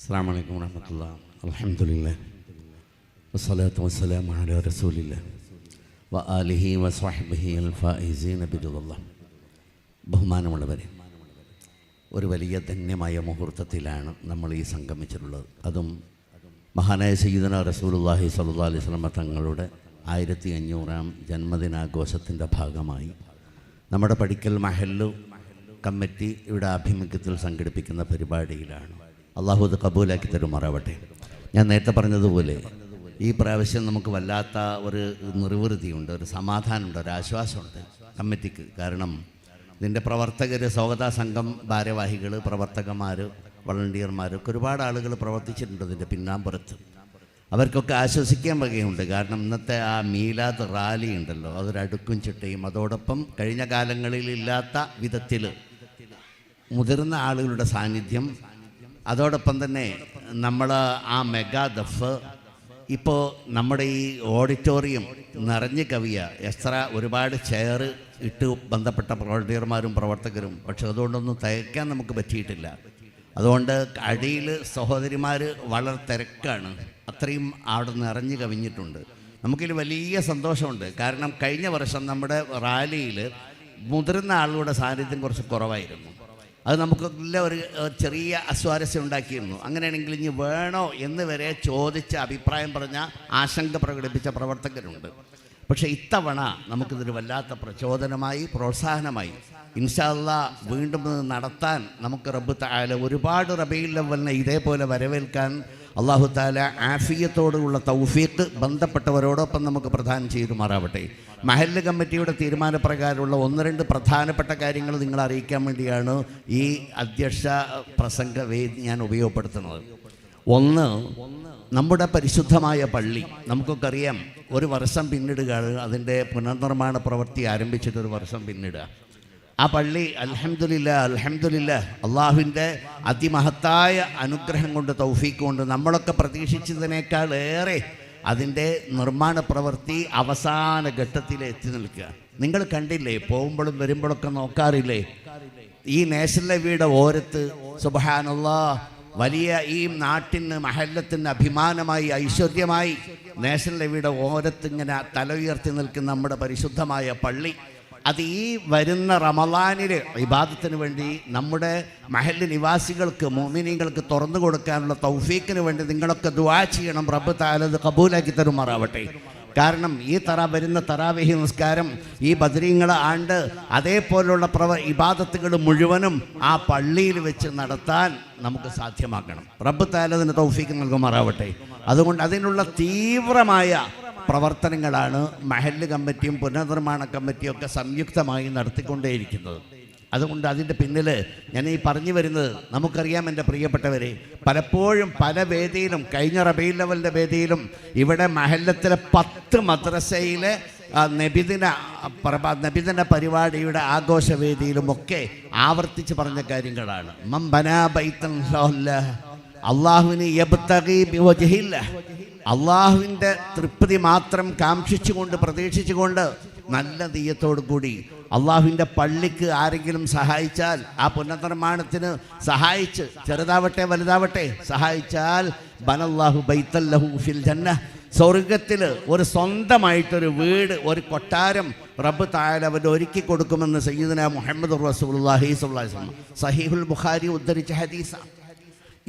അസ്സലാമു അലൈക്കും വറഹ്മത്തുള്ളാഹി. അൽഹംദുലില്ലാഹ് വസ്സലാത്തു വസ്സലാമു അലാ റസൂലില്ലാഹ് വ ആലിഹി വസ്വഹ്ബിഹി അൽ ഫായിസീന ബിറളില്ലാഹ്. ബഹുമാനമുള്ളവരെ, ഒരു വലിയ ധന്യമായ മുഹൂർത്തത്തിലാണ് നമ്മൾ ഈ സംഗമിച്ചിട്ടുള്ളത്. അതും മഹാനായ സയ്യിദുനാ റസൂലുള്ളാഹി സ്വല്ലല്ലാഹു അലൈഹി വസല്ലം തങ്ങളുടെ 1500-ാം ജന്മദിനാഘോഷത്തിൻ്റെ ഭാഗമായി നമ്മുടെ പടിക്കൽ മഹല്ലു കമ്മിറ്റി ഇവിടെ ആഭിമുഖ്യത്തിൽ സംഘടിപ്പിക്കുന്ന പരിപാടിയിലാണ്. അള്ളാഹു അത് കബൂലാക്കി തരുമാറാവട്ടെ. ഞാൻ നേരത്തെ പറഞ്ഞതുപോലെ ഈ പ്രാവശ്യം നമുക്ക് വല്ലാത്ത ഒരു നിർവൃതിയുണ്ട്, ഒരു സമാധാനമുണ്ട്, ഒരു ആശ്വാസമുണ്ട് കമ്മിറ്റിക്ക്. കാരണം ഇതിൻ്റെ പ്രവർത്തകർ, സ്വാഗത സംഘം ഭാരവാഹികൾ, പ്രവർത്തകന്മാർ, വളണ്ടിയർമാരൊക്കെ ഒരുപാട് ആളുകൾ പ്രവർത്തിച്ചിട്ടുണ്ട് ഇതിൻ്റെ പിന്നാമ്പുറത്ത്. അവർക്കൊക്കെ ആശ്വസിക്കാൻ വകയുണ്ട്. കാരണം ഇന്നത്തെ ആ മീലാദ് റാലി ഉണ്ടല്ലോ, അതൊരടുക്കും ചിട്ടയും, അതോടൊപ്പം കഴിഞ്ഞ കാലങ്ങളിൽ ഇല്ലാത്ത വിധത്തിൽ മുതിർന്ന ആളുകളുടെ സാന്നിധ്യം, അതോടൊപ്പം തന്നെ നമ്മൾ ആ മെഗാ ദഫ്, ഇപ്പോൾ നമ്മുടെ ഈ ഓഡിറ്റോറിയം നിറഞ്ഞു കവിയ എത്ര ഒരുപാട് ചെയർ ഇട്ട് ബന്ധപ്പെട്ട വോളണ്ടിയർമാരും പ്രവർത്തകരും. പക്ഷെ അതുകൊണ്ടൊന്നും തയ്ക്കാൻ നമുക്ക് പറ്റിയിട്ടില്ല. അതുകൊണ്ട് അടിയിൽ സഹോദരിമാർ വളരെ തിരക്കാണ്, അത്രയും അവിടെ നിറഞ്ഞു കവിഞ്ഞിട്ടുണ്ട്. നമുക്കിതിൽ വലിയ സന്തോഷമുണ്ട്. കാരണം കഴിഞ്ഞ വർഷം നമ്മുടെ റാലിയിൽ മുതിർന്ന ആളുകളുടെ സാന്നിധ്യം കുറച്ച് കുറവായിരുന്നു. അത് നമുക്കെല്ലാം ഒരു ചെറിയ അസ്വാരസ്യം ഉണ്ടാക്കിയിരുന്നു. അങ്ങനെയാണെങ്കിൽ ഇനി വേണോ എന്ന് വരെ ചോദിച്ച, അഭിപ്രായം പറഞ്ഞ, ആശങ്ക പ്രകടിപ്പിച്ച പ്രവർത്തകരുണ്ട്. പക്ഷേ ഇത്തവണ നമുക്കിതൊരു വല്ലാത്ത പ്രചോദനമായി, പ്രോത്സാഹനമായി. ഇൻഷാ അല്ലാഹ് വീണ്ടും നടത്താൻ നമുക്ക് റബ്ബ് തആല ഒരുപാട് റബീഉൽ അവ്വലിനെ ഇതേപോലെ വരവേൽക്കാൻ അല്ലാഹു തആല ആഫിയത്തോടുള്ള തൗഫീഖ് ബന്ധപ്പെട്ടവരോടൊപ്പം നമുക്ക് പ്രദാനം ചെയ്തുമാറാവട്ടെ. മഹല്ല് കമ്മിറ്റിയുടെ തീരുമാനപ്രകാരമുള്ള 1-2 പ്രധാനപ്പെട്ട കാര്യങ്ങൾ നിങ്ങളെ അറിയിക്കാൻ വേണ്ടിയാണ് ഈ അധ്യക്ഷ പ്രസംഗ വേദി ഞാൻ ഉപയോഗപ്പെടുത്തുന്നത്. ഒന്ന്, നമ്മുടെ പരിശുദ്ധമായ പള്ളി നമുക്കൊക്കെ അറിയാം, ഒരു വർഷം പിന്നിടുകയാണ്. അതിൻ്റെ പുനർനിർമ്മാണ പ്രവൃത്തി ആരംഭിച്ചിട്ട് ഒരു വർഷം പിന്നിടുക. ആ പള്ളി അൽഹംദുലില്ലാഹ് അള്ളാഹുവിൻ്റെ അതിമഹത്തായ അനുഗ്രഹം കൊണ്ട്, തൗഫീഖ് കൊണ്ട് നമ്മളൊക്കെ പ്രതീക്ഷിച്ചതിനേക്കാൾ ഏറെ അതിൻ്റെ നിർമ്മാണ പ്രവൃത്തി അവസാന ഘട്ടത്തിൽ എത്തി നിൽക്കുക. നിങ്ങൾ കണ്ടില്ലേ, പോകുമ്പോഴും വരുമ്പോഴൊക്കെ നോക്കാറില്ലേ, ഈ നാഷണൽ ഹൈവേയുടെ ഓരത്ത് സുബ്ഹാനല്ലാഹ് വലിയ ഈ നാട്ടിന്, മഹല്ലത്തിന് അഭിമാനമായി, ഐശ്വര്യമായി നാഷണൽ ഹൈവേയുടെ ഓരത്ത് ഇങ്ങനെ തല ഉയർത്തി നിൽക്കുന്ന നമ്മുടെ പരിശുദ്ധമായ പള്ളി, അത് ഈ വരുന്ന റമളാനിൽ ഇബാദത്തിന് വേണ്ടി നമ്മുടെ മഹല്ല് നിവാസികൾക്ക്, മുഅ്മിനീങ്ങൾക്ക് തുറന്നു കൊടുക്കാനുള്ള തൗഫീഖിന് വേണ്ടി നിങ്ങളൊക്കെ ദുആ ചെയ്യണം. റബ്ബ് തആല അത് കബൂലാക്കി തരുമാറാവട്ടെ. കാരണം ഈ വരുന്ന തറാവീഹ് നിസ്കാരം, ഈ ബദ്രീങ്ങളെ ആണ്ട്, അതേപോലുള്ള ഇബാദത്തുകൾ മുഴുവനും ആ പള്ളിയിൽ വെച്ച് നടത്താൻ നമുക്ക് സാധ്യമാക്കണം. റബ്ബ് തആല അതിന് തൗഫീഖ് നൽകുമാറാവട്ടെ. അതുകൊണ്ട് അതിനുള്ള തീവ്രമായ പ്രവർത്തനങ്ങളാണ് മഹല്ല് കമ്മിറ്റിയും പുനർനിർമ്മാണ കമ്മിറ്റിയും ഒക്കെ സംയുക്തമായി നടത്തിക്കൊണ്ടേയിരിക്കുന്നത്. അതുകൊണ്ട് അതിൻ്റെ പിന്നിൽ ഞാൻ ഈ പറഞ്ഞു വരുന്നത്, നമുക്കറിയാം എൻ്റെ പ്രിയപ്പെട്ടവരെ, പലപ്പോഴും പല വേദിയിലും, കഴിഞ്ഞ റബീഉൽ അവ്വലിൻ്റെ വേദിയിലും, ഇവിടെ മഹല്ലത്തിലെ 10 മദ്രസയിലെ നബിദിന പരിപാടിയുടെ ആഘോഷവേദിയിലുമൊക്കെ ആവർത്തിച്ച് പറഞ്ഞ കാര്യങ്ങളാണ്. മൻ ബനാ ബൈതൻ ലല്ലാഹ്, അല്ലാഹുവിന് യബ്തഗി ബിവജ്ഹില്ലാഹ്, അള്ളാഹുവിൻ്റെ തൃപ്തി മാത്രം കാംക്ഷിച്ചുകൊണ്ട്, പ്രതീക്ഷിച്ചുകൊണ്ട്, നല്ല നിയ്യത്തോടു കൂടി അള്ളാഹുവിൻ്റെ പള്ളിക്ക് ആരെങ്കിലും സഹായിച്ചാൽ, ആ പുനർനിർമ്മാണത്തിന് സഹായിച്ച്, ചെറുതാവട്ടെ വലുതാവട്ടെ സഹായിച്ചാൽ, ബനല്ലാഹു ബൈത്തൻ ലഹു ഫിൽ ജന്ന, സ്വർഗത്തിൽ ഒരു സ്വന്തമായിട്ടൊരു വീട്, ഒരു കൊട്ടാരം റബ്ബ് തആല അവന് ഒരുക്കി കൊടുക്കുമെന്ന് സയ്യിദുനാ മുഹമ്മദ് റസൂലുള്ളാഹി സ്വല്ലല്ലാഹു അലൈഹി വസല്ലം സഹീഹുൽ ബുഖാരി ഉദ്ധരിച്ച ഹദീസാണ്.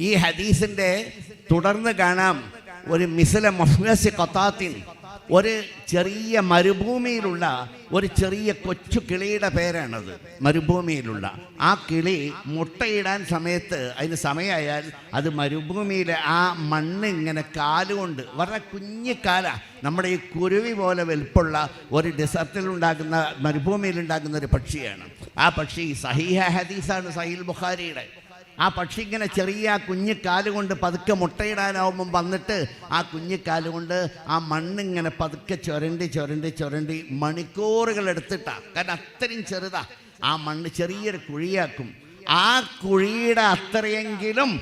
ഈ ഹദീസിൻ്റെ തുടർന്ന് കാണാം, ഒരു മിസ്ല മഫ്ലസി ഖത്താത്തിൻ, ഒരു ചെറിയ മരുഭൂമിയിലുള്ള ഒരു ചെറിയ കൊച്ചു കിളിയുടെ പേരാണത്. മരുഭൂമിയിലുള്ള ആ കിളി മുട്ടയിടാൻ സമയത്ത്, അതിന് സമയമായാൽ അത് മരുഭൂമിയിലെ ആ മണ്ണ് ഇങ്ങനെ കാലുകൊണ്ട്, വളരെ കുഞ്ഞിക്കാല, നമ്മുടെ ഈ കുരുവി പോലെ വലുപ്പമുള്ള ഒരു ഡെസർട്ടിലുണ്ടാകുന്ന, മരുഭൂമിയിലുണ്ടാകുന്ന ഒരു പക്ഷിയാണ്. ആ പക്ഷി സഹീഹ ഹദീസാണ്, സഹീഹുൽ ബുഖാരിയുടെ. ആ പക്ഷി ഇങ്ങനെ ചെറിയ കുഞ്ഞിക്കാലുകൊണ്ട് പതുക്കെ മുട്ടയിടാനാവുമ്പം വന്നിട്ട് ആ കുഞ്ഞിക്കാലുകൊണ്ട് ആ മണ്ണിങ്ങനെ പതുക്കെ ചുരണ്ടി മണിക്കൂറുകൾ എടുത്തിട്ടാണ്. കാരണം അത്രയും ചെറുതാ ആ മണ്ണ്, ചെറിയൊരു കുഴിയാക്കും. ആ കുഴിയുടെ അത്രയെങ്കിലും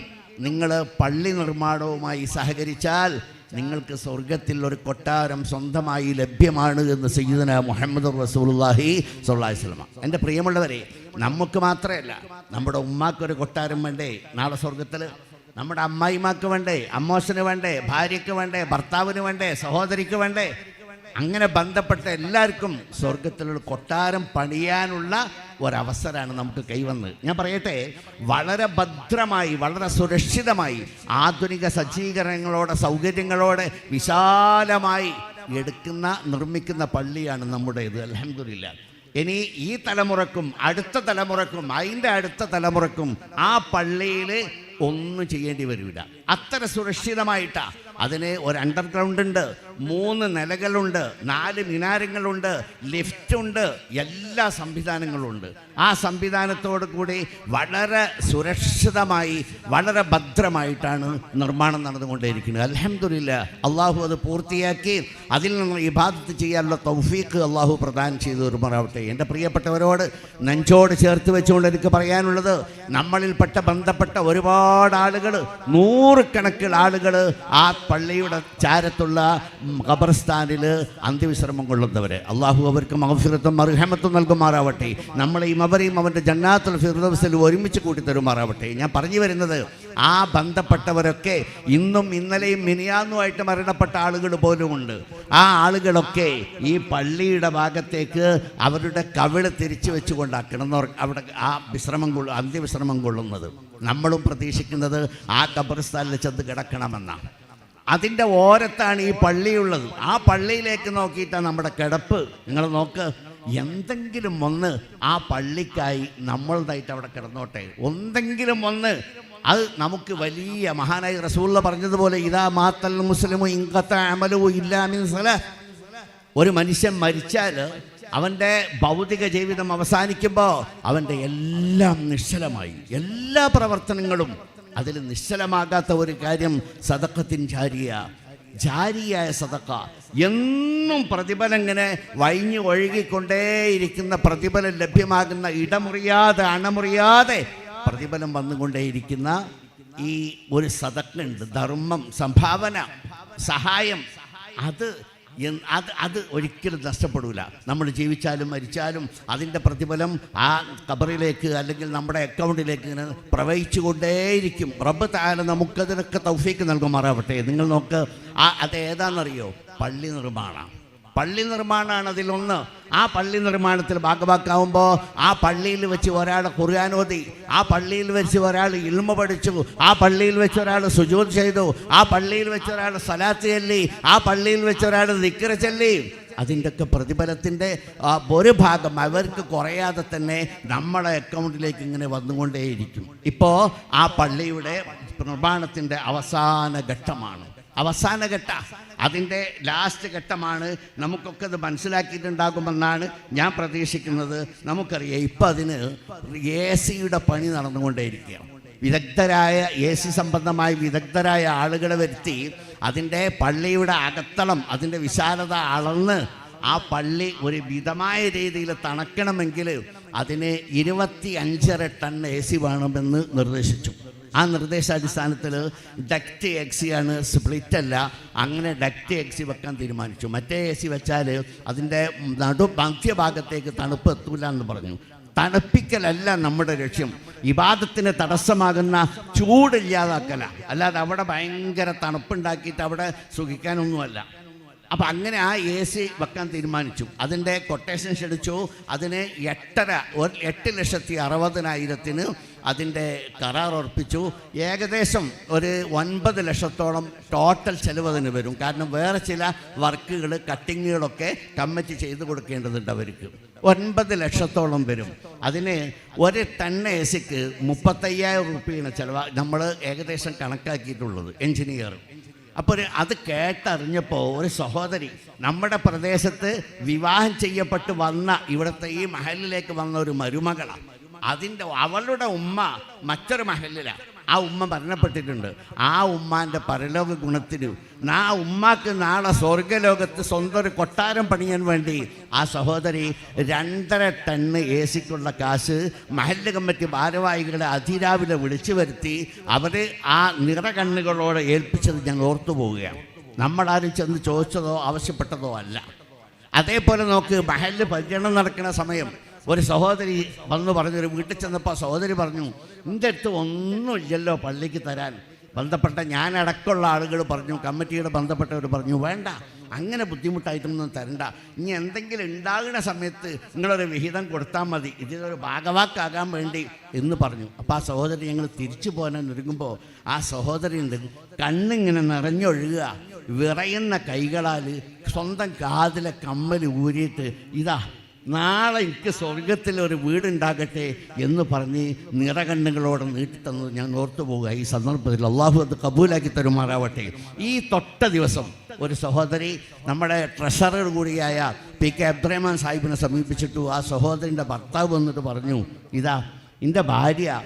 നിങ്ങൾ പള്ളി നിർമ്മാണവുമായി സഹകരിച്ചാൽ നിങ്ങൾക്ക് സ്വർഗത്തിൽ ഒരു കൊട്ടാരം സ്വന്തമായി ലഭ്യമാണ് എന്ന് സയ്യിദുനാ മുഹമ്മദ് റസൂലുള്ളാഹി സ്വല്ലല്ലാഹി അലൈഹി വസല്ലം. എൻ്റെ പ്രിയമുള്ളവരെ, നമുക്ക് മാത്രമല്ല, നമ്മുടെ ഉമ്മാക്കൊരു കൊട്ടാരം വേണ്ടേ നാളെ സ്വർഗത്തിൽ? നമ്മുടെ അമ്മായിമാർക്ക് വേണ്ടേ, അമ്മോശന് വേണ്ടേ, ഭാര്യയ്ക്ക് വേണ്ടേ, ഭർത്താവിന് വേണ്ടേ, സഹോദരിക്ക് വേണ്ടേ, അങ്ങനെ ബന്ധപ്പെട്ട എല്ലാവർക്കും സ്വർഗത്തിലുള്ള കൊട്ടാരം പണിയാനുള്ള ഒരവസരമാണ് നമുക്ക് കൈവന്ന്. ഞാൻ പറയട്ടെ, വളരെ ഭദ്രമായി, വളരെ സുരക്ഷിതമായി, ആധുനിക സജ്ജീകരണങ്ങളോടെ, സൗകര്യങ്ങളോടെ വിശാലമായി നിർമ്മിക്കുന്ന പള്ളിയാണ് നമ്മുടേത്. അൽഹംദുലില്ലാഹ്. ഇനി ഈ തലമുറക്കും അടുത്ത തലമുറക്കും അതിൻ്റെ അടുത്ത തലമുറക്കും ആ പള്ളിയിൽ ഒന്നും ചെയ്യേണ്ടി വരില്ല. അത്ര സുരക്ഷിതമായിട്ടാണ്. അതിന് ഒരു അണ്ടർഗ്രൗണ്ട് ഉണ്ട്, 3 നിലകളുണ്ട്, 4 മിനാരങ്ങളുണ്ട്, ലിഫ്റ്റുണ്ട്, എല്ലാ സംവിധാനങ്ങളുണ്ട്. ആ സംവിധാനത്തോടു കൂടി വളരെ സുരക്ഷിതമായി, വളരെ ഭദ്രമായിട്ടാണ് നിർമ്മാണം നടന്നുകൊണ്ടേയിരിക്കുന്നത്. അൽഹംദുലില്ലാഹ്. അള്ളാഹു അത് പൂർത്തിയാക്കി അതിൽ നിന്ന് ഇബാദത്ത് ചെയ്യാനുള്ള തൗഫീഖ് അള്ളാഹു പ്രദാനം ചെയ്തു വരുമാറാവട്ടെ. എൻ്റെ പ്രിയപ്പെട്ടവരോട് നെഞ്ചോട് ചേർത്ത് വെച്ചുകൊണ്ട് എനിക്ക് പറയാനുള്ളത്, നമ്മളിൽപ്പെട്ട ബന്ധപ്പെട്ട ഒരുപാട് ആളുകൾ, 100 കണക്കിൽ ആളുകൾ ആ പള്ളിയുടെ ചാരത്തുള്ള ഖബർസ്ഥാനിൽ അന്ത്യവിശ്രമം കൊള്ളുന്നവരെ അള്ളാഹു അവർക്ക് മഗ്ഫിറത്തും മർഹമത്തും നൽകുമാറാവട്ടെ. നമ്മളെയും അവരെയും അവൻ്റെ ജന്നാത്തുൽ ഫിർദൗസിൽ ഒരുമിച്ച് കൂട്ടി തരുമാറാവട്ടെ. ഞാൻ പറഞ്ഞു വരുന്നത്, ആ ബന്ധപ്പെട്ടവരൊക്കെ ഇന്നും ഇന്നലെയും മിനിയാന്നുമായിട്ട് മരണപ്പെട്ട ആളുകൾ പോലുമുണ്ട്. ആ ആളുകളൊക്കെ ഈ പള്ളിയുടെ ഭാഗത്തേക്ക് അവരുടെ കവിള് തിരിച്ചു വെച്ചുകൊണ്ടാക്കണം അവിടെ ആ അന്ത്യവിശ്രമം കൊള്ളുന്നത്. നമ്മളും പ്രതീക്ഷിക്കുന്നത് ആ ഖബർസ്ഥാനിൽ ചെന്ന് കിടക്കണമെന്നാണ്. അതിൻ്റെ ഓരത്താണ് ഈ പള്ളിയുള്ളത്. ആ പള്ളിയിലേക്ക് നോക്കിയിട്ടാണ് നമ്മുടെ കിടപ്പ്. നിങ്ങൾ നോക്ക്, എന്തെങ്കിലും ഒന്ന് ആ പള്ളിക്കായി നമ്മളതായിട്ട് അവിടെ കിടന്നോട്ടെ, എന്തെങ്കിലും ഒന്ന്. അത് നമുക്ക് വലിയ മഹാനായി റസൂലുള്ള പറഞ്ഞതുപോലെ, ഇദാ മാത്തൽ മുസ്ലിമു ഇൻഖത അമലുഹു ഇല്ലാ മിൻ സലാഹ്. ഒരു മനുഷ്യൻ മരിച്ചാൽ അവൻ്റെ ഭൗതിക ജീവിതം അവസാനിക്കുമ്പോൾ അവൻ്റെ എല്ലാം നിശ്ചലമായി, എല്ലാ പ്രവർത്തനങ്ങളും. അതിൽ നിശ്ചലമാകാത്ത ഒരു കാര്യം സദഖത്തിൻ ജാരിയായ സദഖ. എന്നും പ്രതിഫലം ഇങ്ങനെ വഴിഞ്ഞു ഒഴുകിക്കൊണ്ടേയിരിക്കുന്ന, പ്രതിഫലം ലഭ്യമാകുന്ന, ഇടമുറിയാതെ അണമുറിയാതെ പ്രതിഫലം വന്നുകൊണ്ടേയിരിക്കുന്ന ഈ ഒരു സദഖയുണ്ട്. ധർമ്മം, സംഭാവന, സഹായം, അത് ഒരിക്കലും നഷ്ടപ്പെടില്ല. നമ്മൾ ജീവിച്ചാലും മരിച്ചാലും അതിൻ്റെ പ്രതിഫലം ആ ഖബറിലേക്ക് അല്ലെങ്കിൽ നമ്മുടെ അക്കൗണ്ടിലേക്ക് ഇങ്ങനെ പ്രവഹിച്ചു കൊണ്ടേയിരിക്കും. റബ്ബ് തആല നമുക്കതിനൊക്കെ തൗഫീക്ക് നൽകുമാറാവട്ടെ. നിങ്ങൾ നോക്ക്, അത് ഏതാണെന്നറിയോ? പള്ളി നിർമ്മാണമാണ് അതിലൊന്ന്. ആ പള്ളി നിർമ്മാണത്തിൽ ഭാഗവാക്കാവുമ്പോൾ ആ പള്ളിയിൽ വെച്ച് ഒരാൾ ഖുർആൻ ഓതി, ആ പള്ളിയിൽ വെച്ച് ഒരാൾ ഇൽമ പഠിച്ചു, ആ പള്ളിയിൽ വെച്ച് ഒരാൾ സുജൂദ് ചെയ്തു, ആ പള്ളിയിൽ വെച്ച് ഒരാൾ സലാത്ത് ചൊല്ലി, ആ പള്ളിയിൽ വെച്ച് ഒരാൾ ദിക്ർ ചൊല്ലി. അതിൻ്റെയൊക്കെ പ്രതിഫലത്തിൻ്റെ ഒരു ഭാഗം അവർക്ക് കുറയാതെ തന്നെ നമ്മുടെ അക്കൗണ്ടിലേക്ക് ഇങ്ങനെ വന്നുകൊണ്ടേയിരിക്കും. ഇപ്പോൾ ആ പള്ളിയുടെ നിർമ്മാണത്തിൻ്റെ അവസാന ഘട്ട, അതിൻ്റെ ലാസ്റ്റ് ഘട്ടമാണ്. നമുക്കൊക്കെ അത് മനസ്സിലാക്കിയിട്ടുണ്ടാകുമെന്നാണ് ഞാൻ പ്രതീക്ഷിക്കുന്നത്. നമുക്കറിയാം, ഇപ്പം അതിന് AC-യുടെ പണി നടന്നുകൊണ്ടേയിരിക്കുകയാണ്. വിദഗ്ധരായ AC സംബന്ധമായ വിദഗ്ധരായ ആളുകളെ വരുത്തി അതിൻ്റെ പള്ളിയുടെ അകത്തളം, അതിൻ്റെ വിശാലത അളന്ന് ആ പള്ളി ഒരു മിതമായ രീതിയിൽ തണുക്കണമെങ്കിൽ അതിന് 25.5 ടൺ AC വേണമെന്ന് നിർദ്ദേശിച്ചു. ആ നിർദ്ദേശാടിസ്ഥാനത്തിൽ ഡക്റ്റ് AC ആണ്, സ്പ്ലിറ്റ് അല്ല. അങ്ങനെ ഡക്റ്റ് AC വെക്കാൻ തീരുമാനിച്ചു. മറ്റേ AC വെച്ചാൽ അതിൻ്റെ മധ്യഭാഗത്തേക്ക് തണുപ്പ് എത്തൂല എന്ന് പറഞ്ഞു. തണുപ്പിക്കലല്ല നമ്മുടെ ലക്ഷ്യം, ഇബാദത്തിന് തടസ്സമാകുന്ന ചൂടില്ലാതാക്കല, അല്ലാതെ അവിടെ ഭയങ്കര തണുപ്പുണ്ടാക്കിയിട്ട് അവിടെ സുഖിക്കാനൊന്നുമല്ല. അപ്പം അങ്ങനെ ആ AC വെക്കാൻ തീരുമാനിച്ചു. അതിൻ്റെ കൊട്ടേഷൻ ക്ഷണിച്ചു. അതിന് 8,60,60,000 അതിൻ്റെ കരാർ ഉറപ്പിച്ചു. ഏകദേശം ഒരു 9 ലക്ഷത്തോളം ടോട്ടൽ ചെലവ് അതിന് വരും. കാരണം വേറെ ചില വർക്കുകൾ, കട്ടിങ്ങുകളൊക്കെ കമ്മിറ്റി ചെയ്ത് കൊടുക്കേണ്ടതുണ്ട് അവർക്ക്. 9 ലക്ഷത്തോളം വരും. അതിന് 1 ടൺ AC-ക്ക് 35,000 രൂപയാണ് ചിലവ് നമ്മൾ ഏകദേശം കണക്കാക്കിയിട്ടുള്ളത്, എൻജിനീയർ. അപ്പോൾ അത് കേട്ടറിഞ്ഞപ്പോൾ ഒരു സഹോദരി നമ്മുടെ പ്രദേശത്ത് വിവാഹം ചെയ്യപ്പെട്ട് വന്ന, ഇവിടുത്തെ ഈ മഹലിലേക്ക് വന്ന ഒരു മരുമകളാണ്. അവളുടെ ഉമ്മ മറ്റൊരു മഹലിലാണ്. ആ ഉമ്മ മരണപ്പെട്ടിട്ടുണ്ട്. ആ ഉമ്മാൻ്റെ പരലോക ഗുണത്തിന് ആ ഉമ്മാക്ക് നാളെ സ്വർഗലോകത്ത് സ്വന്തം ഒരു കൊട്ടാരം പണിയാൻ വേണ്ടി ആ സഹോദരി 2.5 ടണ്ണ് AC-ക്കുള്ള കാശ് മഹല്ല് കമ്മിറ്റി ഭാരവാഹികളെ അതിരാവിലെ വിളിച്ചു വരുത്തി അവർ ആ നിറകണ്ണുകളോട് ഏൽപ്പിച്ചത് ഞാൻ ഓർത്തു പോവുകയാണ്. നമ്മളാരും ചെന്ന് ചോദിച്ചതോ ആവശ്യപ്പെട്ടതോ അല്ല. അതേപോലെ നോക്ക്, മഹല്ല് പര്യടനം നടക്കുന്ന സമയം ഒരു സഹോദരി വന്നു പറഞ്ഞൊരു വീട്ടിൽ ചെന്നപ്പോൾ സഹോദരി പറഞ്ഞു, എൻ്റെ അടുത്ത് ഒന്നുമില്ലല്ലോ പള്ളിക്ക് തരാൻ, ബന്ധപ്പെട്ട ഞാനടക്കമുള്ള ആളുകൾ പറഞ്ഞു, കമ്മിറ്റിയുടെ ബന്ധപ്പെട്ടവർ പറഞ്ഞു, വേണ്ട അങ്ങനെ ബുദ്ധിമുട്ടായിട്ടൊന്നും തരണ്ട, ഇനി എന്തെങ്കിലും ഉണ്ടാകുന്ന സമയത്ത് നിങ്ങളൊരു വിഹിതം കൊടുത്താൽ മതി, ഇതിലൊരു ഭാഗവാക്കാകാൻ വേണ്ടി എന്ന് പറഞ്ഞു. അപ്പോൾ ആ സഹോദരി ഞങ്ങൾ തിരിച്ചു പോകാൻ ഒരുങ്ങുമ്പോൾ ആ സഹോദരിയുണ്ട് കണ്ണിങ്ങനെ നിറഞ്ഞൊഴുകുക, വിറയുന്ന കൈകളാൽ സ്വന്തം കാതിലെ കമ്മൽ ഊരിയിട്ട് ഇതാ നാളെ എനിക്ക് സ്വർഗത്തിലൊരു വീടുണ്ടാകട്ടെ എന്ന് പറഞ്ഞ് നിറകണ്ണുകളോടെ നീട്ടിത്തന്നത് ഞാൻ ഓർത്തു പോകുക. ഈ സന്ദർഭത്തിൽ അള്ളാഹു അത് കബൂലാക്കി തരുമാറാവട്ടെ. ഈ തൊട്ട ദിവസം ഒരു സഹോദരി നമ്മുടെ ട്രഷറർ കൂടിയായ PK അബ്ദുറഹ്മാൻ സാഹിബിനെ സമീപിച്ചിട്ടു. ആ സഹോദരിൻ്റെ ഭർത്താവ് വന്നിട്ട് പറഞ്ഞു, ഇതാ എൻ്റെ ഭാര്യ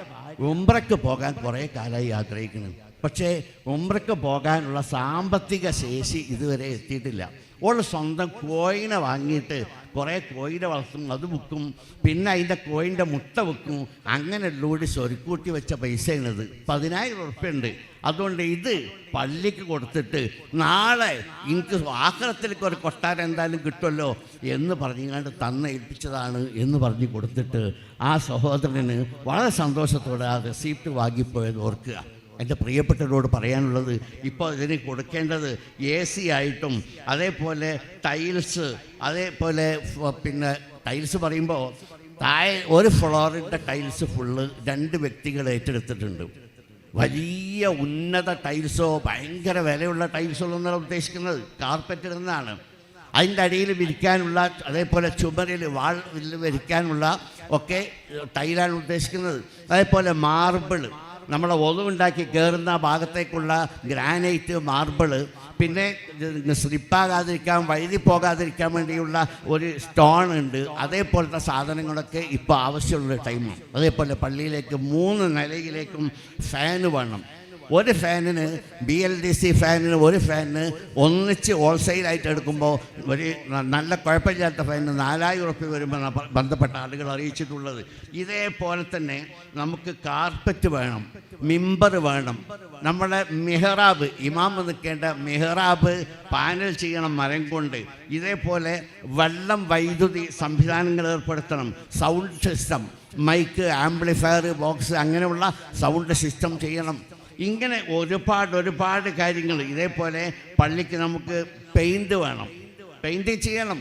ഉംറയ്ക്ക് പോകാൻ കുറേ കാലമായി ആഗ്രഹിക്കുന്നു, പക്ഷേ ഉംറയ്ക്ക് പോകാനുള്ള സാമ്പത്തിക ശേഷി ഇതുവരെ എത്തിയിട്ടില്ല. ഓൾ സ്വന്തം കോയിനെ വാങ്ങിയിട്ട് കുറേ കോയിനെ വളർത്തും, അത് വിൽക്കും, പിന്നെ അതിൻ്റെ കോയിൻ്റെ മുട്ട വിൽക്കും, അങ്ങനെ ലൂടി സ്വരുക്കൂട്ടി വെച്ച പൈസയാണിത്. 10,000 ഉറുപ്പ്യുണ്ട്. അതുകൊണ്ട് ഇത് പള്ളിക്ക് കൊടുത്തിട്ട് നാളെ എനിക്ക് ആഖിറത്തിലേക്ക് ഒരു കൊട്ടാരം എന്തായാലും കിട്ടുമല്ലോ എന്ന് പറഞ്ഞുകൊണ്ട് ഏൽപ്പിച്ചതാണ് എന്ന് പറഞ്ഞ് കൊടുത്തിട്ട് ആ സഹോദരന് വളരെ സന്തോഷത്തോടെ ആ റെസിപ്റ്റ് വാങ്ങിപ്പോയത് ഓർക്കുക. എൻ്റെ പ്രിയപ്പെട്ടവരോട് പറയാനുള്ളത്, ഇപ്പോൾ ഇതിന് കൊടുക്കേണ്ടത് AC ആയിട്ടും അതേപോലെ ടൈൽസ്, അതേപോലെ പിന്നെ ടൈൽസ് പറയുമ്പോൾ താഴെ ഒരു ഫ്ലോറിൻ്റെ ടൈൽസ് ഫുള്ള് 2 വ്യക്തികൾ ഏറ്റെടുത്തിട്ടുണ്ട്. വലിയ ഉന്നത ടൈൽസോ ഭയങ്കര വിലയുള്ള ടൈൽസോ എന്നാണ് ഉദ്ദേശിക്കുന്നത്, കാർപ്പറ്റ് ഇടുന്നതാണ്. അതിൻ്റെ അടിയിൽ വിരിക്കാനുള്ള, അതേപോലെ ചുമരിൽ വാൾ വിരിക്കാനുള്ള ഒക്കെ ടൈലാണ് ഉദ്ദേശിക്കുന്നത്. അതേപോലെ മാർബിൾ, നമ്മളെ ഒതുവുണ്ടാക്കി കയറുന്ന ഭാഗത്തേക്കുള്ള ഗ്രാനൈറ്റ് മാർബിള്, പിന്നെ സ്ലിപ്പാകാതിരിക്കാൻ വഴുതി പോകാതിരിക്കാൻ വേണ്ടിയുള്ള ഒരു സ്റ്റോൺ ഉണ്ട്. അതേപോലത്തെ സാധനങ്ങളൊക്കെ ഇപ്പോൾ ആവശ്യമുള്ള ടൈമാണ്. അതേപോലെ പള്ളിയിലേക്ക് 3 നിലയിലേക്കും ഫാന് വേണം. ഒരു ഫാനിന് BLDC ഫാനിന് ഒരു ഫാനിന് ഒന്നിച്ച് ഹോൾസെയിലായിട്ട് എടുക്കുമ്പോൾ ഒരു നല്ല കുഴപ്പമില്ലാത്ത ഫാനിന് 4,000 ഉറുപ്പ്യ വരുമ്പോൾ ബന്ധപ്പെട്ട ആളുകൾ അറിയിച്ചിട്ടുള്ളത്. ഇതേപോലെ തന്നെ നമുക്ക് കാർപ്പറ്റ് വേണം, മിമ്പർ വേണം, നമ്മുടെ മെഹ്റാബ്, ഇമാം നിൽക്കേണ്ട മെഹ്റാബ് പാനൽ ചെയ്യണം മരം കൊണ്ട്. ഇതേപോലെ വെള്ളം വൈദ്യുതി സംവിധാനങ്ങൾ ഏർപ്പെടുത്തണം, sound system, mike, amplifier, box, അങ്ങനെയുള്ള സൗണ്ട് സിസ്റ്റം ചെയ്യണം. ഇങ്ങനെ ഒരുപാട് കാര്യങ്ങൾ. ഇതേപോലെ പള്ളിക്ക് നമുക്ക് പെയിൻറ്റ് വേണം, പെയിൻറ്റിങ് ചെയ്യണം.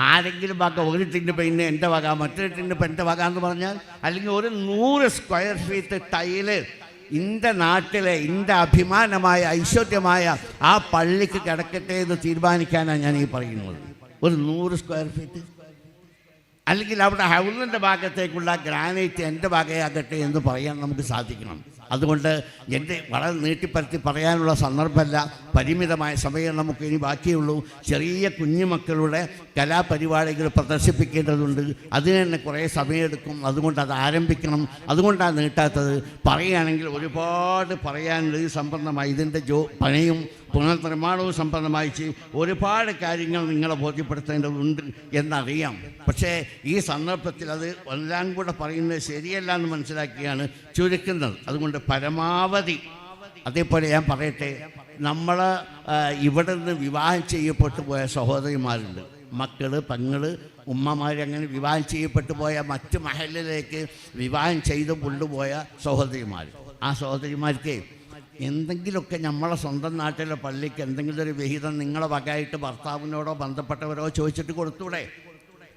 ആരെങ്കിലും വക ഒരു ടിൻ്റെ പെയിൻറ്റ് എൻ്റെ വക, മറ്റൊരു ടിൻ്റെ എൻ്റെ വക എന്ന് പറഞ്ഞാൽ, അല്ലെങ്കിൽ ഒരു 100 സ്ക്വയർ ഫീറ്റ് ടൈല് എൻ്റെ നാട്ടിലെ എൻ്റെ അഭിമാനമായ ഐശ്വര്യമായ ആ പള്ളിക്ക് കിടക്കട്ടെ എന്ന് തീരുമാനിക്കാനാണ് ഞാൻ ഈ പറയുന്നത്. ഒരു 100 സ്ക്വയർ ഫീറ്റ്, അല്ലെങ്കിൽ അവിടെ ഹൗലിൻ്റെ ഭാഗത്തേക്കുള്ള ഗ്രാനൈറ്റ് എൻ്റെ ഭാഗയാകട്ടെ എന്ന് പറയാൻ നമുക്ക് സാധിക്കണം. അതുകൊണ്ട് എൻ്റെ വളരെ നീട്ടിപ്പരത്തി പറയാനുള്ള സന്ദർഭമല്ല, പരിമിതമായ സമയം നമുക്ക് ഇനി ബാക്കിയുള്ളൂ. ചെറിയ കുഞ്ഞുമക്കളുടെ കലാപരിപാടികൾ പ്രദർശിപ്പിക്കേണ്ടതുണ്ട്, അതിന് തന്നെ കുറേ സമയമെടുക്കും. അതുകൊണ്ട് അത് ആരംഭിക്കണം, അതുകൊണ്ടാണ് നീട്ടാത്തത്. പറയുകയാണെങ്കിൽ ഒരുപാട് പറയാനുണ്ട്. ഇത് സംബന്ധമായി ഇതിൻ്റെ പണിയും പുനർനിർമ്മാണവും സംബന്ധമായി ഒരുപാട് കാര്യങ്ങൾ നിങ്ങളെ ബോധ്യപ്പെടുത്തേണ്ടതുണ്ട് എന്നറിയാം. പക്ഷേ ഈ സന്ദർഭത്തിൽ അത് എല്ലാം കൂടെ പറയുന്നത് ശരിയല്ല എന്ന് മനസ്സിലാക്കിയാണ് ചുരുക്കുന്നത്. അതുകൊണ്ട് പരമാവധി, അതേപോലെ ഞാൻ പറയട്ടെ, നമ്മൾ ഇവിടെ നിന്ന് വിവാഹം ചെയ്യപ്പെട്ടു പോയ സഹോദരിമാരുണ്ട്, മക്കൾ, പെങ്ങൾ, ഉമ്മമാർ, അങ്ങനെ വിവാഹം ചെയ്യപ്പെട്ടു പോയ മറ്റ് മഹലിലേക്ക് വിവാഹം ചെയ്ത് കൊണ്ടുപോയ സഹോദരിമാർ. ആ സഹോദരിമാർക്ക് എന്തെങ്കിലുമൊക്കെ നമ്മളെ സ്വന്തം നാട്ടിലെ പള്ളിക്ക് എന്തെങ്കിലും ഒരു വിഹിതം നിങ്ങളെ വകയായിട്ട് ഭർത്താവിനോടോ ബന്ധപ്പെട്ടവരോ ചോദിച്ചിട്ട് കൊടുത്തൂടെ?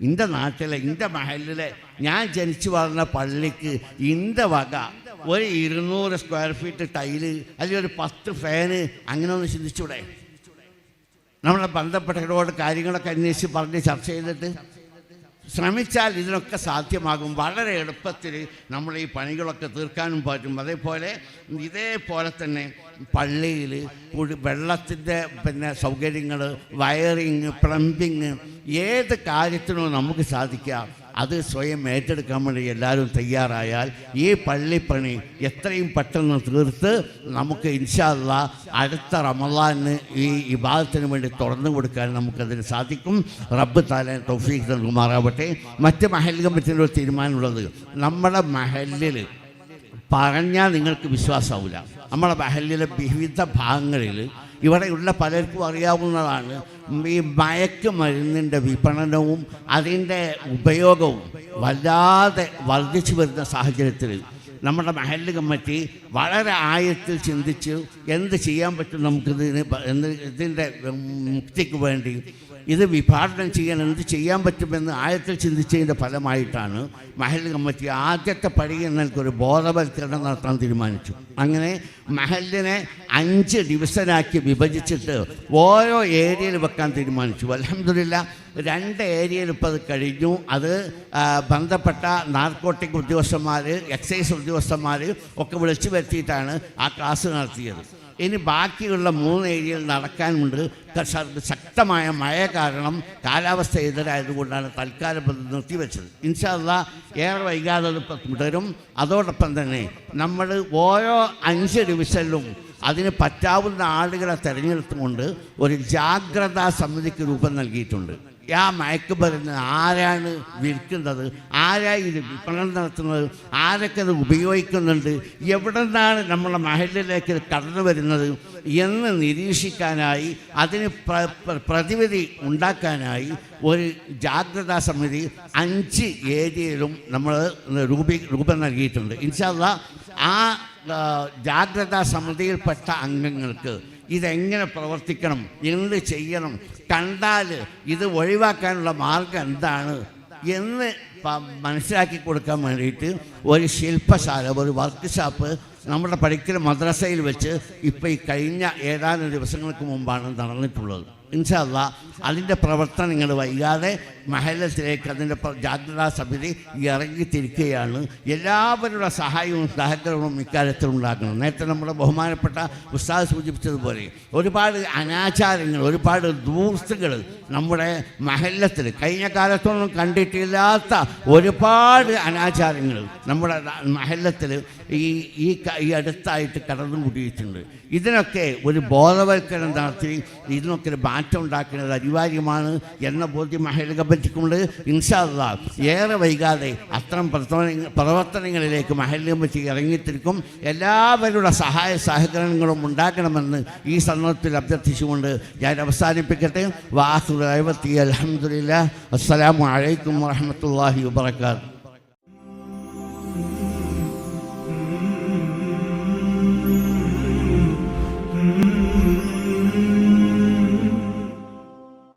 എൻ്റെ നാട്ടിലെ, എൻ്റെ മഹലിലെ, ഞാൻ ജനിച്ചു വളർന്ന പള്ളിക്ക് എൻ്റെ വക ഒരു 200 സ്ക്വയർ ഫീറ്റ് ടൈല്, അല്ലെങ്കിൽ ഒരു 10 ഫാന്, അങ്ങനെ ഒന്ന് ചിന്തിച്ചൂടെ? നമ്മളെ ബന്ധപ്പെട്ടവരോട് കാര്യങ്ങളൊക്കെ അന്വേഷിച്ച് പറഞ്ഞ് ചർച്ച ചെയ്തിട്ട് ശ്രമിച്ചാൽ ഇതിനൊക്കെ സാധ്യമാകും. വളരെ എളുപ്പത്തിൽ നമ്മൾ ഈ പണികളൊക്കെ തീർക്കാനും പറ്റും. ഇതേപോലെ തന്നെ പള്ളിയിൽ വെള്ളത്തിൻ്റെ സൗകര്യങ്ങൾ, വയറിങ്, പ്ലംബിങ്, ഏത് കാര്യത്തിനും നമുക്ക് സാധിക്കാം. അത് സ്വയം ഏറ്റെടുക്കാൻ വേണ്ടി എല്ലാവരും തയ്യാറായാൽ ഈ പള്ളിപ്പണി എത്രയും പെട്ടെന്ന് തീർത്ത് നമുക്ക് ഇൻഷാ അല്ലാഹ് അടുത്ത റമളാനിന് ഈ ഇബാദത്തിന് വേണ്ടി തുറന്നു കൊടുക്കാൻ നമുക്കതിന് സാധിക്കും. റബ്ബ് തആല തൗഫീഖ് നൽകുമാറാവട്ടെ. മറ്റ് മഹല്ല് കമ്മിറ്റിയുടെ ഒരു തീരുമാനമുള്ളത്, നമ്മുടെ മഹല്ലിൽ പറഞ്ഞാൽ നിങ്ങൾക്ക് വിശ്വാസമാവില്ല. നമ്മുടെ മഹല്ലിലെ വിവിധ ഭാഗങ്ങളിൽ ഇവിടെയുള്ള പലർക്കും അറിയാവുന്നതാണ്, ഈ മയക്കുമരുന്നിൻ്റെ വിപണനവും അതിൻ്റെ ഉപയോഗവും വല്ലാതെ വർദ്ധിച്ചു വരുന്ന സാഹചര്യത്തിൽ നമ്മുടെ മഹല്ല് കമ്മിറ്റി വളരെ ആഴത്തിൽ ചിന്തിച്ച് എന്ത് ചെയ്യാൻ പറ്റും നമുക്കിതിന് ഇതിൻ്റെ മുക്തിക്ക് വേണ്ടി ഇത് വിഭാടനം ചെയ്യാൻ എന്ത് ചെയ്യാൻ പറ്റുമെന്ന് ആഴത്തിൽ ചിന്തിച്ചതിൻ്റെ ഫലമായിട്ടാണ് മഹല്ല് കമ്മിറ്റി ആദ്യത്തെ പടി എന്നൊരു ബോധവൽക്കരണം നടത്താൻ തീരുമാനിച്ചു. അങ്ങനെ മഹല്ലിനെ 5 ഡിവിഷനാക്കി വിഭജിച്ചിട്ട് ഓരോ ഏരിയയിൽ വെക്കാൻ തീരുമാനിച്ചു. അൽഹംദുലില്ലാഹ് 2 ഏരിയയിൽ ഇപ്പോൾ അത് കഴിഞ്ഞു. അത് ബന്ധപ്പെട്ട നാർക്കോട്ടിക് ഉദ്യോഗസ്ഥന്മാർ, എക്സൈസ് ഉദ്യോഗസ്ഥന്മാർ ഒക്കെ വിളിച്ചു വരുത്തിയിട്ടാണ് ആ ക്ലാസ് നടത്തിയത്. ഇനി ബാക്കിയുള്ള 3 ഏരിയയിൽ നടക്കാനുണ്ട്. ശക്തമായ മഴ കാരണം കാലാവസ്ഥ എതിരായതുകൊണ്ടാണ് തൽക്കാലം നിർത്തിവെച്ചത്. ഇൻഷാ അല്ലാഹ് ഏറെ വൈകാതെ തുടരും. അതോടൊപ്പം തന്നെ നമ്മൾ ഓരോ 5 ഡിവിഷനിലും അതിന് പറ്റാവുന്ന ആളുകളെ തിരഞ്ഞെടുത്തുകൊണ്ട് ഒരു ജാഗ്രതാ സമിതിക്ക് രൂപം നൽകിയിട്ടുണ്ട്. ആ മയക്കുമരുന്ന് ആരാണ് വിൽക്കുന്നത്, ആരാണ് ഇത് വിപണനം നടത്തുന്നത്, ആരൊക്കെ അത് ഉപയോഗിക്കുന്നുണ്ട്, എവിടെ നിന്നാണ് നമ്മളെ മഹലിലേക്ക് കടന്നു വരുന്നത് എന്ന് നിരീക്ഷിക്കാനായി, അതിന് പ്രതിവിധി ഉണ്ടാക്കാനായി ഒരു ജാഗ്രതാ സമിതി 5 ഏരിയയിലും നമ്മൾ രൂപം നൽകിയിട്ടുണ്ട്. ഇൻഷാ അല്ലാഹ് ആ ജാഗ്രതാ സമിതിയിൽപ്പെട്ട അംഗങ്ങൾക്ക് ഇതെങ്ങനെ പ്രവർത്തിക്കണം, എന്ത് ചെയ്യണം, കണ്ടാൽ ഇത് ഒഴിവാക്കാനുള്ള മാർഗം എന്താണ് എന്ന് മനസ്സിലാക്കി കൊടുക്കാൻ വേണ്ടിയിട്ട് ഒരു ശില്പശാല, ഒരു വർക്ക്ഷോപ്പ് നമ്മുടെ പഠിക്കൽ മദ്രസയിൽ വെച്ച് ഇപ്പോൾ ഈ കഴിഞ്ഞ ഏതാനും ദിവസങ്ങൾക്ക് മുമ്പാണ് നടന്നിട്ടുള്ളത്. ഇൻഷാ അല്ലാഹ് അതിൻ്റെ പ്രവർത്തനങ്ങൾ വൈകാതെ മഹല്ലത്തിലേക്ക് അതിൻ്റെ ജാഗ്രതാ സമിതി ഇറങ്ങിത്തിരിക്കുകയാണ്. എല്ലാവരുടെ സഹായവും സഹകരണവും ഇക്കാര്യത്തിൽ ഉണ്ടാക്കണം. നേരത്തെ നമ്മുടെ ബഹുമാനപ്പെട്ട ഉസ്താദ് സൂചിപ്പിച്ചതുപോലെ ഒരുപാട് അനാചാരങ്ങൾ, ഒരുപാട് ദൂർത്തുകൾ നമ്മുടെ മഹല്ലത്തിൽ കഴിഞ്ഞ കാലത്തൊന്നും കണ്ടിട്ടില്ലാത്ത ഒരുപാട് അനാചാരങ്ങൾ നമ്മുടെ മഹല്ലത്തിൽ ഈ അടുത്തായിട്ട് കടന്നുകൂടിയിട്ടുണ്ട്. ഇതിനൊക്കെ ഒരു ബോധവൽക്കരണം നടത്തി ഇതിനൊക്കെ ഒരു മാറ്റം ഉണ്ടാക്കുന്നത് അനിവാര്യമാണ് എന്ന ബോധ്യം മഹല്ല് കമ്മിറ്റിക്കുണ്ട്. ഇൻഷാ അല്ലാഹ് ഏറെ വൈകാതെ അത്തരം പ്രവർത്തനങ്ങളിലേക്ക് മഹല്ല് കമ്മിറ്റി ഇറങ്ങിത്തിരിക്കും. എല്ലാവരുടെ സഹായ സഹകരണങ്ങളും ഉണ്ടാക്കണമെന്ന് ഈ സന്ദർഭത്തിൽ അഭ്യർത്ഥിച്ചുകൊണ്ട് ഞാൻ അവസാനിപ്പിക്കട്ടെ. വാഹുദൈവത്തി അൽഹംദുലില്ലാഹ്. അസ്സലാമു അലൈക്കും വറഹ്മത്തുള്ളാഹി വബറകാതുഹു.